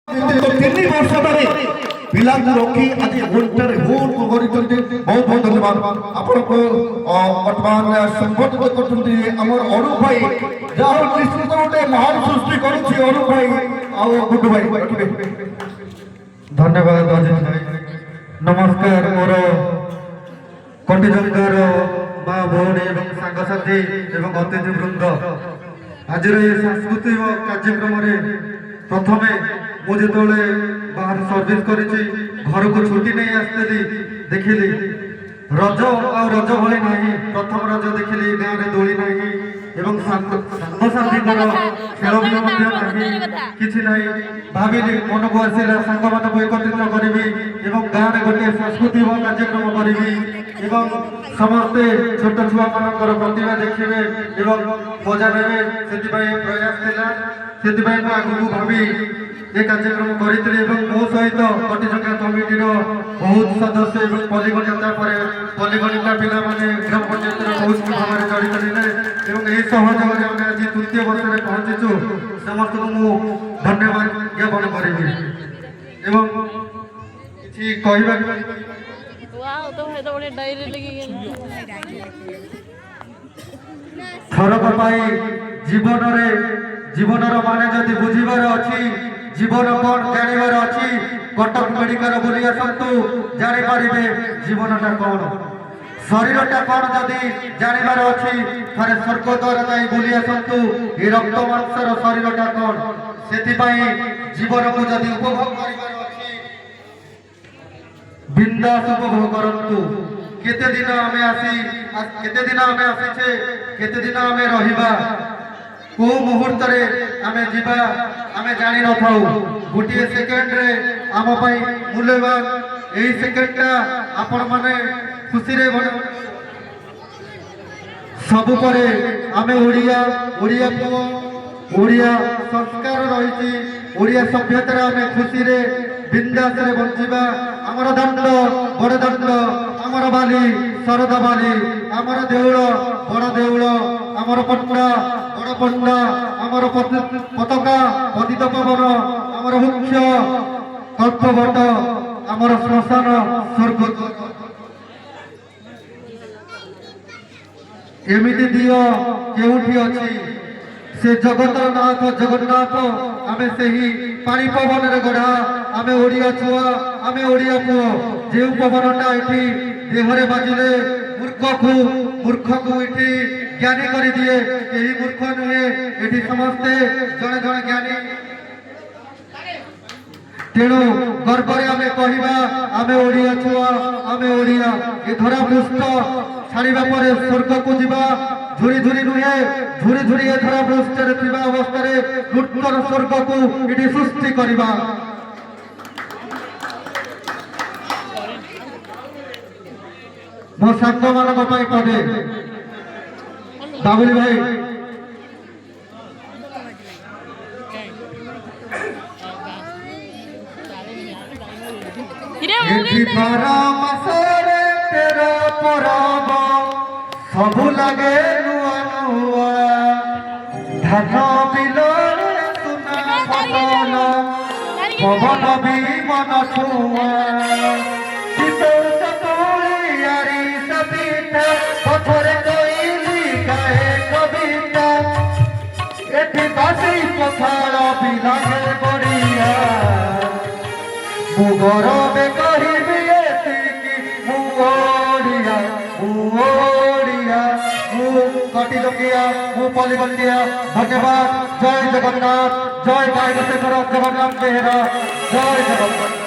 ତିନି ବର୍ଷ ଧରି ପିଲାଙ୍କୁ ରଖି ଆଜି ଘଣ୍ଟାରେ ଭୁଲ କରିଛନ୍ତି। ବହୁତ ବହୁତ ଧନ୍ୟବାଦ ଆପଣଙ୍କୁ। ବର୍ତ୍ତମାନ ସମ୍ବୋଧିତ କରୁଛନ୍ତି ଆମର ଅରୁପ ଭାଇ, ଯାହା ହଉ ନିଶ୍ଚିତ ଗୋଟେ ମହାନ ସୃଷ୍ଟି କରୁଛି ଅରୁପ ଭାଇ ଆଉ ଗୁଡୁ ଭାଇ। ଧନ୍ୟବାଦ ଅଜିତ ଭାଇ। ନମସ୍କାର ମୋର କଟିଜଙ୍ଗାର ମା ଭଉଣୀ ଏବଂ ସାଙ୍ଗସାଥୀ ଏବଂ ଅତିଥି ବୃନ୍ଦ। ଆଜିର ଏହି ସାଂସ୍କୃତିକ କାର୍ଯ୍ୟକ୍ରମରେ ପ୍ରଥମେ ମୁଁ ଯେତେବେଳେ ବାହାରେ ସର୍ଭିସ କରିଛି ଘରକୁ ଛୁଟି ନେଇ ଆସିଥିଲି, ଦେଖିଲି ରଜ ଆଉ ରଜ ଭଳି ନାହିଁ। ପ୍ରଥମ ରଜ ଦେଖିଲି ଗାଁରେ ଦୋଳି ନାହିଁ ଏବଂ ସାଙ୍ଗସାଥୀଙ୍କର ଖେଳ ବି ମଧ୍ୟ ନାହିଁ, କିଛି ନାହିଁ। ଭାବିଲି ମନକୁ ଆସିଲା ସାଙ୍ଗମାନଙ୍କୁ ଏକତ୍ରିତ କରିବି ଏବଂ ଗାଁରେ ଗୋଟିଏ ସାଂସ୍କୃତିକ କାର୍ଯ୍ୟକ୍ରମ କରିବି ଏବଂ ସମସ୍ତେ ଛୋଟ ଛୁଆମାନଙ୍କର ପ୍ରତିଭା ଦେଖିବେ ଏବଂ ମଜା ନେବେ, ସେଥିପାଇଁ ପ୍ରୟାସ ଥିଲା। ସେଥିପାଇଁ ମୁଁ ଆଗକୁ ଭାବି ଏ କାର୍ଯ୍ୟକ୍ରମ କରିଥିଲି ଏବଂ ମୋ ସହିତ କଟିଜଙ୍ଗା କମିଟିର ବହୁତ ସଦସ୍ୟ ଏବଂ ପଲ୍ଲୀଗଣିତା ପରେ ପଲ୍ଲୀଗଣିତା ପିଲାମାନେ ଗ୍ରାମ ପଞ୍ଚାୟତରେ ବହୁତ ଭାବରେ ଜଡ଼ିତ ଥିଲେ ଏବଂ ଏହି ସହଯୋଗରେ ଆମେ ଆଜି ତୃତୀୟ ବର୍ଷରେ ପହଞ୍ଚିଛୁ। ସମସ୍ତଙ୍କୁ ମୁଁ ଧନ୍ୟବାଦ ଜ୍ଞାପନ କରିବି ଏବଂ କିଛି କହିବାକୁ ଥରକ ପାଇଁ ଜୀବନର ମାନେ ଯଦି ବୁଝିବାର ଅଛି, ଜୀବନ କଣ ଜାଣିବାର ଅଛି, କଟକ ମେଡିକାଲ ବୁଲି ଆସନ୍ତୁ, ଜାଣିପାରିବେ ଜୀବନଟା କଣ, ଶରୀରଟା କଣ ଯଦି ଜାଣିବାର ଅଛି ଥରେ ସ୍ୱର୍ଗଦ୍ୱାର ଯାଇ ବୁଲି ଆସନ୍ତୁ, ଏ ରକ୍ତ ମାଂସର ଶରୀରଟା କଣ। ସେଥିପାଇଁ ଜୀବନକୁ ଯଦି ଉପଭୋଗ କରିବାର ଅଛି ବିନ୍ଦାସ ଉପଭୋଗ କରନ୍ତୁ। କେତେ ଦିନ ଆମେ ଆସିଛେ, କେତେ ଦିନ ଆମେ ରହିବା, କୋଉ ମୁହୂର୍ତ୍ତରେ ଆମେ ଯିବା ଆମେ ଜାଣିନଥାଉ। ଗୋଟିଏ ସେକେଣ୍ଡରେ ଆମ ପାଇଁ ମୂଲ୍ୟବାନ। ଏହି ସେକେଣ୍ଡଟା ଆପଣମାନେ ଖୁସିରେ ସବୁ ପରେ ଆମେ ଓଡ଼ିଆ ପୁଅ, ଓଡ଼ିଆ ସଂସ୍କାର ରହିଛି, ଓଡ଼ିଆ ସଭ୍ୟତାରେ ଆମେ ଖୁସିରେ ବିନ୍ଦାସରେ ବଞ୍ଚିବା। ଆମର ଦଣ୍ଡ ବଡ଼ ଦଣ୍ଡ, ଆମର ବାଲି ଶରଦା ବାଲି, ଆମର ଦେଉଳ ବଡ଼ ଦେଉଳ, ଆମର ପଣ୍ଡା ବଡ଼ ପଣ୍ଡା, ଆମର ପତାକା ପତିତ ପବନ, ଆମର ମୁଖ୍ୟ କଳ୍ପବଟ, ଆମର ଶ୍ମଶାନ ସ୍ୱର୍ଗଦ୍ୱାର। ଏମିତି ଦିଅ କେଉଁଠି ଅଛି, ସେ ଜଗତର ନାଥ ଜଗନ୍ନାଥ। ଆମେ ସେହି ପାଣି ପବନରେ ଗଢ଼ା, ଆମେ ଓଡ଼ିଆ ଛୁଆ, ଆମେ ଓଡ଼ିଆ ପୁଅ। ଯେଉଁ ପବନଟା ଏଠି ଦେହରେ ବାଜିଲେ ମୂର୍ଖକୁ ଏଠି ଜ୍ଞାନୀ କରିଦିଏ, ଏହି ମୂର୍ଖ ନୁହେଁ, ଏଠି ସମସ୍ତେ ଜଣେ ଜଣେ ଜ୍ଞାନୀ। ତେଣୁ ଗର୍ବରେ ଆମେ କହିବା ଆମେ ଓଡ଼ିଆ ଛୁଆ, ଆମେ ଓଡ଼ିଆ। ଏ ଧରା ପୃଷ୍ଠ ଛାଡ଼ିବା ପରେ ସ୍ୱର୍ଗକୁ ଯିବା, ଝୁରି ଝୁରି ନୁହେଁ, ଝୁରି ଝୁରି ଏ ଧରା ପୃଷ୍ଠରେ ଥିବା ଅବସ୍ଥାରେ ନୂତନ ସ୍ୱର୍ଗକୁ ଏଠି ସୃଷ୍ଟି କରିବା। ମୋ ସାଙ୍ଗମାନଙ୍କ ପାଇଁ ପଦେ ବାବୁଲି ଭାଇ, ଏଠି 12 ମାସରେ 13 ପରବ, ସବୁ ଲାଗେ ନୂଆ ନୂଆ। ଧାନ ବିଲରେ ସୁନା ଫସଲ, ପବନ ବି ମନ ଛୁଆ। ପଥରେ କହିଲି ଗାଏ କବିତା, ଏଠି ବାସି ପଖାଳ ବିଲାରେ ବଢ଼ିଆ। ମୁଁ ଗରବେ କହିବି ଏତିକି, ମୁଁ ଓଡ଼ିଆ, ମୁଁ କଟିଜଙ୍ଗିଆ, ମୁଁ ପଲ୍ଲୀଗଣ୍ଡିଆ। ଧନ୍ୟବାଦ। ଜୟ ଜଗନ୍ନାଥ, ଜୟ ବାୟୁଶେଖର ଜଗନ୍ନାଥ ବେହେରା, ଜୟ ଜଗନ୍ନାଥ।